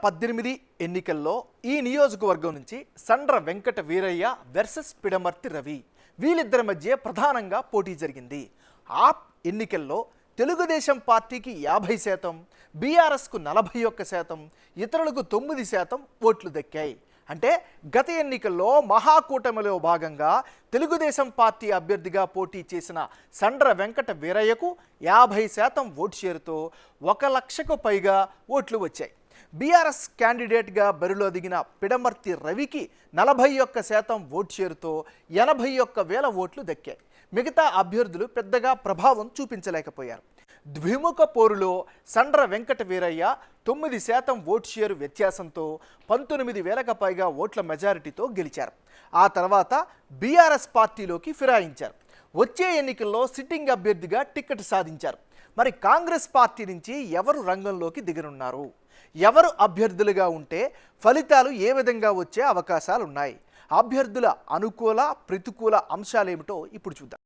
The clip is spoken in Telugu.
2018 ఎన్నికల్లో ఈ నియోజకవర్గం నుంచి సండ్ర వెంకట వీరయ్య వర్సెస్ పిడమర్తి రవి వీళ్ళిద్దరి మధ్య ప్రధానంగా పోటీ జరిగింది. ఆ ఎన్నికల్లో తెలుగుదేశం పార్టీకి 50%, బీఆర్ఎస్కు 41%, ఇతరులకు 9% ఓట్లు దక్కాయి. అంటే గత ఎన్నికల్లో మహాకూటమిలో భాగంగా తెలుగుదేశం పార్టీ అభ్యర్థిగా పోటీ చేసిన సండ్ర వెంకట వీరయ్యకు 50% ఓటు షేరుతో 1 లక్షకు పైగా ఓట్లు వచ్చాయి. బీఆర్ఎస్ క్యాండిడేట్గా బరిలో దిగిన పిడమర్తి రవికి 41% ఓటు షేరుతో 81,000 ఓట్లు దక్కాయి. మిగతా అభ్యర్థులు పెద్దగా ప్రభావం చూపించలేకపోయారు. ద్విముఖ పోరులో సండ్ర వెంకట వీరయ్య 9% ఓటు షేరు వ్యత్యాసంతో 19,000కు పైగా ఓట్ల మెజారిటీతో గెలిచారు. ఆ తర్వాత బీఆర్ఎస్ పార్టీలోకి ఫిరాయించారు. వచ్చే ఎన్నికల్లో సిట్టింగ్ అభ్యర్థిగా టికెట్ సాధించారు. మరి కాంగ్రెస్ పార్టీ నుంచి ఎవరు రంగంలోకి దిగనున్నారు, ఎవరు అభ్యర్థులుగా ఉంటే ఫలితాలు ఏ విధంగా వచ్చే అవకాశాలు ఉన్నాయి, అభ్యర్థుల అనుకూల ప్రతికూల అంశాలేమిటో ఇప్పుడు చూద్దాం.